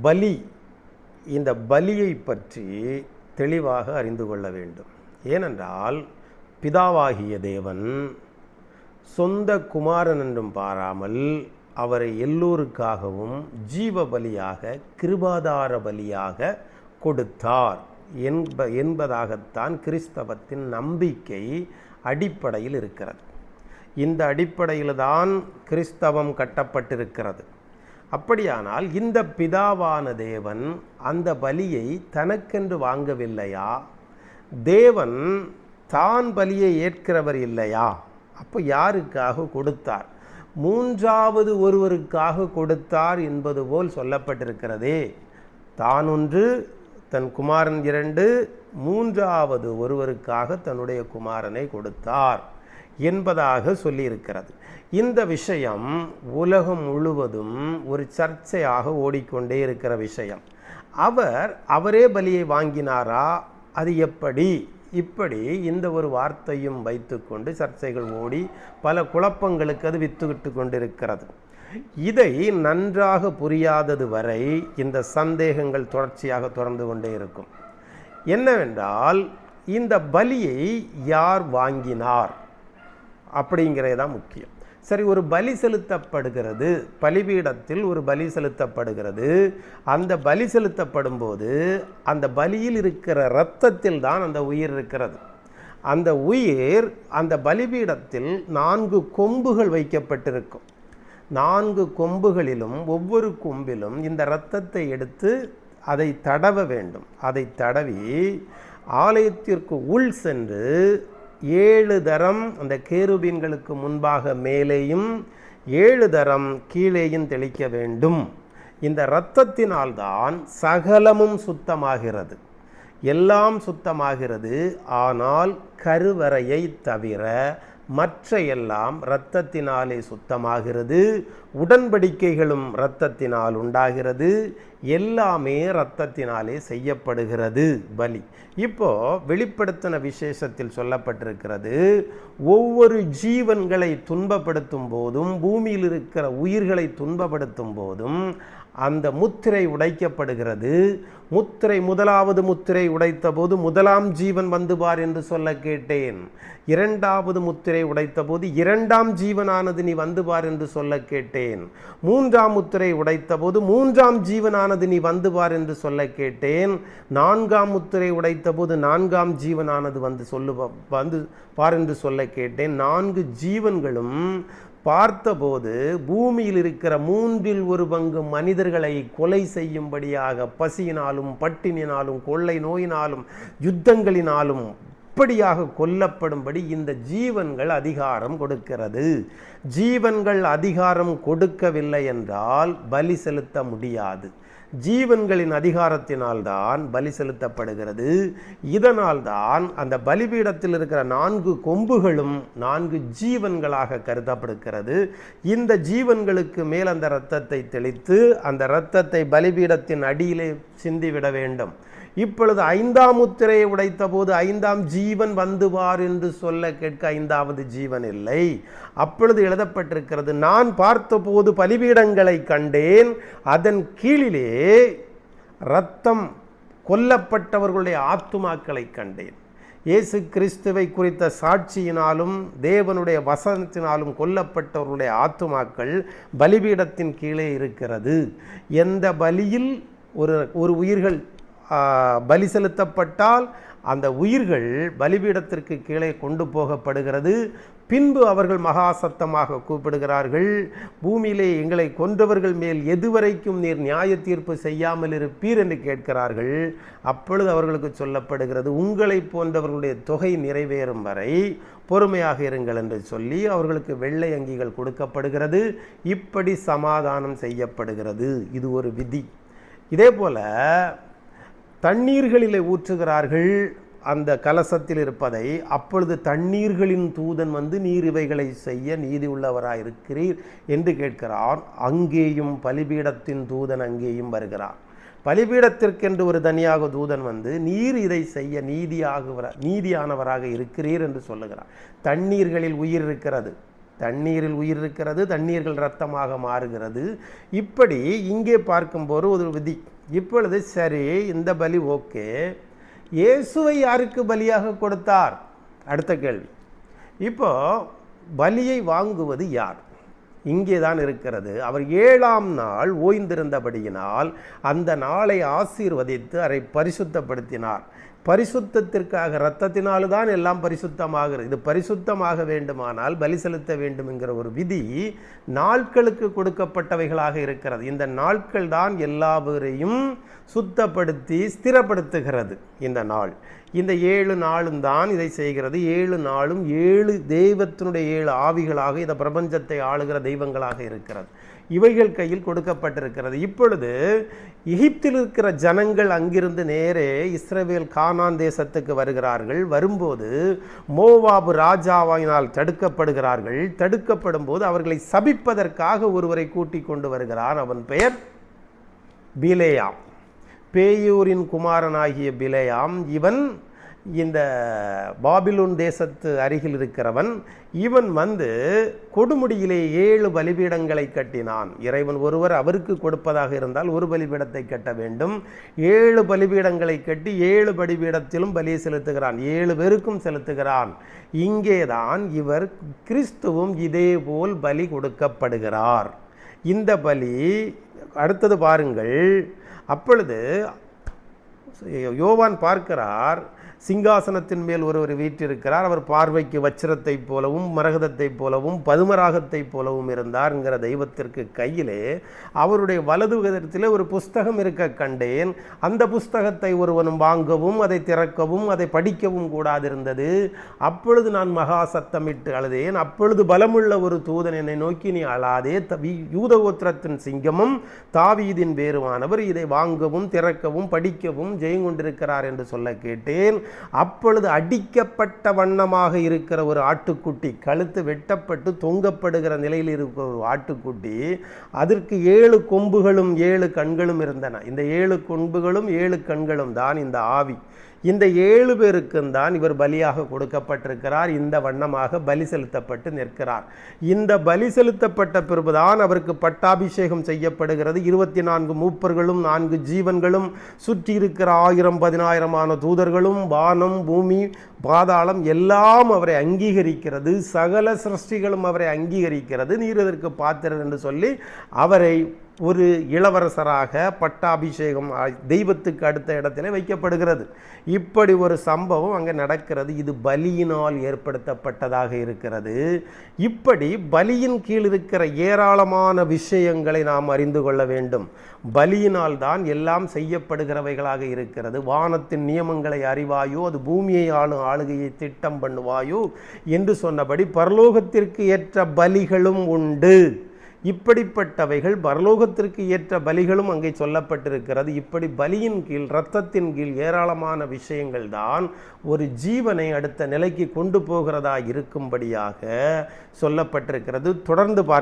பலி, இந்த பலியை பற்றி தெளிவாக அறிந்து கொள்ள வேண்டும். ஏனென்றால் பிதாவாகிய தேவன் சொந்த குமாரன் என்றும் பாராமல் அவரை எல்லோருக்காகவும் ஜீவ பலியாக கிருபாதார பலியாக கொடுத்தார் என்பதாகத்தான் கிறிஸ்தவத்தின் நம்பிக்கை அடிப்படையில் இருக்கிறது. இந்த அடிப்படையில் தான் கிறிஸ்தவம் கட்டப்பட்டிருக்கிறது. அப்படியானால் இந்த பிதாவான தேவன் அந்த பலியை தனக்கென்று வாங்கவில்லையா? தேவன் தான் பலியை ஏற்கிறவர் இல்லையா? அப்போ யாருக்காக கொடுத்தார்? மூன்றாவது ஒருவருக்காக கொடுத்தார் என்பது போல் சொல்லப்பட்டிருக்கிறதே. தான் ஒன்று, தன் குமாரன் 2, மூன்றாவது ஒருவருக்காக தன்னுடைய குமாரனை கொடுத்தார் என்பதாக சொல்லியிருக்கிறது. இந்த விஷயம் உலகம் முழுவதும் ஒரு சர்ச்சையாக ஓடிக்கொண்டே இருக்கிற விஷயம். அவரே பலியை வாங்கினாரா? அது எப்படி? இப்படி இந்த ஒரு வார்த்தையும் வைத்துக்கொண்டு சர்ச்சைகள் ஓடி பல குழப்பங்களுக்கு அது வித்துவிட்டு கொண்டிருக்கிறது. இதை நன்றாக புரியாதது வரை இந்த சந்தேகங்கள் தொடர்ச்சியாக தொடர்ந்து கொண்டே இருக்கும். என்னவென்றால், இந்த பலியை யார் வாங்கினார் அப்படிங்கிறதான் முக்கியம். சரி, ஒரு பலி செலுத்தப்படுகிறது, பலிபீடத்தில் ஒரு பலி செலுத்தப்படுகிறது. அந்த பலி செலுத்தப்படும் போது அந்த பலியில் இருக்கிற இரத்தத்தில் தான் அந்த உயிர் இருக்கிறது. அந்த உயிர் அந்த பலிபீடத்தில் 4 கொம்புகள் வைக்கப்பட்டிருக்கும். 4 கொம்புகளிலும் ஒவ்வொரு கொம்பிலும் இந்த இரத்தத்தை எடுத்து அதை தடவ வேண்டும். அதை தடவி ஆலயத்திற்கு உள் சென்று 7 தரம் அந்த கேருபீன்களுக்கு முன்பாக மேலேயும் 7 தரம் கீழேயும் தெளிக்க வேண்டும். இந்த இரத்தத்தினால்தான் சகலமும் சுத்தமாகிறது, எல்லாம் சுத்தமாகிறது. ஆனால் கருவறையை தவிர மற்ற எல்லாம் இரத்தத்தினாலே சுத்தமாகிறது. உடன்படிக்கைகளும் இரத்தத்தினால் உண்டாகிறது. எல்லாமே இரத்தத்தினாலே செய்யப்படுகிறது பலி. இப்போ வெளிப்படுத்தின விசேஷத்தில் சொல்லப்பட்டிருக்கிறது, ஒவ்வொரு ஜீவன்களை துன்பப்படுத்தும் போதும், பூமியில் இருக்கிற உயிர்களை துன்பப்படுத்தும் போதும் அந்த முத்திரை உடைக்கப்படுகிறது. முதலாவது முத்திரை உடைத்த போது 1ஆம் ஜீவன் வந்து பார் என்று சொல்ல கேட்டேன். 2வது முத்திரை உடைத்த போது 2ஆம் ஜீவனானது நீ வந்து பார் என்று சொல்ல கேட்டேன். 3ஆம் முத்திரை உடைத்த போது 3ஆம் ஜீவனானது நீ வந்து பார் என்று சொல்ல கேட்டேன். 4ஆம் முத்திரை உடைத்த போது 4ஆம் ஜீவனானது வந்து பார் என்று சொல்ல கேட்டேன். 4 ஜீவன்களும் பார்த்தபோது பூமியில் இருக்கிற 1/3 பங்கு மனிதர்களை கொலை செய்யும்படியாக பசியினாலும் பட்டினினாலும் கொள்ளை நோயினாலும் யுத்தங்களினாலும் இப்படியாக கொல்லப்படும்படி இந்த ஜீவன்கள் அதிகாரம் கொடுக்கிறது. ஜீவன்கள் அதிகாரம் கொடுக்கவில்லை என்றால் பலி செலுத்த முடியாது. ஜீவன்களின் அதிகாரத்தினால்தான் பலி செலுத்தப்படுகிறது. இதனால்தான் அந்த பலிபீடத்தில் இருக்கிற 4 கொம்புகளும் 4 ஜீவன்களாக கருதப்படுகிறது. இந்த ஜீவன்களுக்கு மேல் அந்த இரத்தத்தை தெளித்து அந்த இரத்தத்தை பலிபீடத்தின் அடியிலே சிந்திவிட வேண்டும். இப்பொழுது 5ஆம் முத்திரையை உடைத்த போது 5ஆம் ஜீவன் வந்து பார் என்று சொல்ல கேட்க 5வது ஜீவன் இல்லை. அப்பொழுது எழுதப்பட்டிருக்கிறது, நான் பார்த்தபோது பலிபீடங்களை கண்டேன், அதன் கீழிலே இரத்தம் கொல்லப்பட்டவர்களுடைய ஆத்துமாக்களை கண்டேன். இயேசு கிறிஸ்துவை குறித்த சாட்சியினாலும் தேவனுடைய வசனத்தினாலும் கொல்லப்பட்டவர்களுடைய ஆத்துமாக்கள் பலிபீடத்தின் கீழே இருக்கிறது. எந்த பலியில் ஒரு உயிர்கள் பலி செலுத்தப்பட்டால் அந்த உயிர்கள் பலிபீடத்திற்கு கீழே கொண்டு போகப்படுகிறது. பின்பு அவர்கள் மகா சத்தமாக கூப்பிடுகிறார்கள், பூமியிலே எங்களை கொன்றவர்கள் மேல் எதுவரைக்கும் நீர் நியாய தீர்ப்பு செய்யாமல் இருப்பீர் என்று கேட்கிறார்கள். அப்பொழுது அவர்களுக்கு சொல்லப்படுகிறது, உங்களை போன்றவர்களுடைய தொகை நிறைவேறும் வரை பொறுமையாக இருங்கள் என்று சொல்லி அவர்களுக்கு வெள்ளை அங்கிகள் கொடுக்கப்படுகிறது. இப்படி சமாதானம் செய்யப்படுகிறது. இது ஒரு விதி. இதே போல தண்ணீர்களிலே ஊற்றுகிறார்கள் அந்த கலசத்தில் இருப்பதை. அப்பொழுது தண்ணீர்களின் தூதன் வந்து, நீர் இவைகளை செய்ய நீதி உள்ளவராயிருக்கிறீர் என்று கேட்கிறார். அங்கேயும் பலிபீடத்தின் தூதன் அங்கேயும் வருகிறார். பலிபீடத்திற்கென்று ஒரு தனியாக தூதன் வந்து, நீர் இதை செய்ய நீதியானவராக இருக்கிறீர் என்று சொல்லுகிறார். தண்ணீர்களில் உயிர் இருக்கிறது. தண்ணீரில் உயிர் இருக்கிறது, தண்ணீர்கள் இரத்தமாக மாறுகிறது. இப்படி இங்கே பார்க்கும்போது ஒரு விதி. இப்பொழுது சரி, இந்த பலி ஓகே, இயேசுவை யாருக்கு பலியாக கொடுத்தார்? அடுத்த கேள்வி. இப்போ பலியை வாங்குவது யார்? இங்கே தான் இருக்கிறது. அவர் 7ஆம் நாள் ஓய்ந்திருந்தபடியினால் அந்த நாளை ஆசீர்வதித்து அதை பரிசுத்தப்படுத்தினார். பரிசுத்தத்திற்காக, இரத்தத்தினால்தான் எல்லாம் பரிசுத்தமாகிறது. இது பரிசுத்தமாக வேண்டுமானால் பலி செலுத்த வேண்டும் என்கிற ஒரு விதி நாட்களுக்கு கொடுக்கப்பட்டவைகளாக இருக்கிறது. இந்த நாட்கள் தான் எல்லாவரையும் சுத்தப்படுத்தி ஸ்திரப்படுத்துகிறது. இந்த நாள், இந்த 7 நாளும் தான் இதை செய்கிறது. 7 நாளும் 7 தெய்வத்தினுடைய 7 ஆவிகளாக இந்த பிரபஞ்சத்தை ஆளுகிற தெய்வங்களாக இருக்கிறது. இவைகள் கையில் கொடுக்கப்பட்டிருக்கிறது. இப்பொழுது எகிப்தில் இருக்கிற ஜனங்கள் அங்கிருந்து நேரே இஸ்ரவேல் கானான் தேசத்துக்கு வருகிறார்கள். வரும்போது மோவாபு ராஜாவினால் தடுக்கப்படுகிறார்கள். தடுக்கப்படும் போது அவர்களை சபிப்பதற்காக ஒருவரை கூட்டிக் கொண்டு வருகிறார். அவன் பெயர் பிலேயாம். பேயூரின் குமாரனாகிய பிலேயாம். இவன் இந்த பாபிலோன் தேசத்து அருகில் இருக்கிறவன். இவன் வந்து கொடுமுடியிலே 7 பலிபீடங்களை கட்டினான். இறைவன் ஒருவர் அவருக்கு கொடுப்பதாக இருந்தால் ஒரு பலிபீடத்தை கட்ட வேண்டும். 7 பலிபீடங்களை கட்டி 7 பலிபீடத்திலும் பலியை செலுத்துகிறான். 7 பேருக்கும் செலுத்துகிறான். இங்கேதான் இவர் கிறிஸ்துவும் இதேபோல் பலி கொடுக்கப்படுகிறார். இந்த பலி அடுத்தது பாருங்கள். அப்பொழுது யோவான் பார்க்கிறார், சிங்காசனத்தின் மேல் ஒருவர் வீற்றிருக்கிறார். அவர் பார்வைக்கு வச்சிரத்தை போலவும் மரகதத்தை போலவும் பதுமராகத்தை போலவும் இருந்தார் என்கிற தெய்வத்திற்கு கையிலே அவருடைய வலது கரத்திலே ஒரு புஸ்தகம் இருக்க கண்டேன். அந்த புஸ்தகத்தை ஒருவனும் வாங்கவும் அதை திறக்கவும் அதை படிக்கவும் கூடாதிருந்தது. அப்பொழுது நான் மகா சத்தமிட்டு அழுதேன். அப்பொழுது பலமுள்ள ஒரு தூதன் என்னை நோக்கி, நீ அழாதே, யூதகோத்திரத்தின் சிங்கமும் தாவீதின் வேறுவானவர் இதை வாங்கவும் திறக்கவும் படிக்கவும் ஜெயங்கொண்டிருக்கிறார் என்று சொல்ல கேட்டேன். அப்பொழுது அடிக்கப்பட்ட வண்ணமாக இருக்கிற ஒரு ஆட்டுக்குட்டி, கழுத்து வெட்டப்பட்டு தொங்கப்படுகிற நிலையில் இருக்கிற ஒரு ஆட்டுக்குட்டி, அதற்கு 7 கொம்புகளும் 7 கண்களும் இருந்தன. இந்த 7 கொம்புகளும் 7 கண்களும் தான் இந்த ஆவி. இந்த 7 பேருக்கும் தான் இவர் பலியாக கொடுக்கப்பட்டிருக்கிறார். இந்த வண்ணமாக பலி செலுத்தப்பட்டு நிற்கிறார். இந்த பலி செலுத்தப்பட்ட பிறகுதான் அவருக்கு பட்டாபிஷேகம் செய்யப்படுகிறது. 24 மூப்பர்களும் 4 ஜீவன்களும் சுற்றி இருக்கிற 1000-10,000 தூதர்களும் வானம் பூமி பாதாளம் எல்லாம் அவரை அங்கீகரிக்கிறது. சகல சிருஷ்டிகளும் அவரை அங்கீகரிக்கிறது. நீர் இதற்கு பாத்திரர் என்று சொல்லி அவரை ஒரு இளவரசராக பட்டாபிஷேகம் தெய்வத்துக்கு அடுத்த இடத்திலே வைக்கப்படுகிறது. இப்படி ஒரு சம்பவம் அங்கே நடக்கிறது. இது பலியினால் ஏற்படுத்தப்பட்டதாக இருக்கிறது. இப்படி பலியின் கீழ் இருக்கிற ஏராளமான விஷயங்களை நாம் அறிந்து கொள்ள வேண்டும். பலியினால் தான் எல்லாம் செய்யப்படுகிறவைகளாக இருக்கிறது. வானத்தின் நியமங்களை அறிவாயோ, அது பூமியை ஆளும் ஆளுகையை திட்டம் பண்ணுவாயோ என்று சொன்னபடி பரலோகத்திற்கு ஏற்ற பலிகளும் உண்டு. இப்படிப்பட்டவைகள் பரலோகத்திற்கு ஏற்ற பலிகளும் அங்கே சொல்லப்பட்டிருக்கிறது. இப்படி பலியின் கீழ், இரத்தத்தின் கீழ் ஏராளமான விஷயங்கள் தான் ஒரு ஜீவனை அடுத்த நிலைக்கு கொண்டு போகிறதா இருக்கும்படியாக சொல்லப்பட்டிருக்கிறது. தொடர்ந்து பார்க்க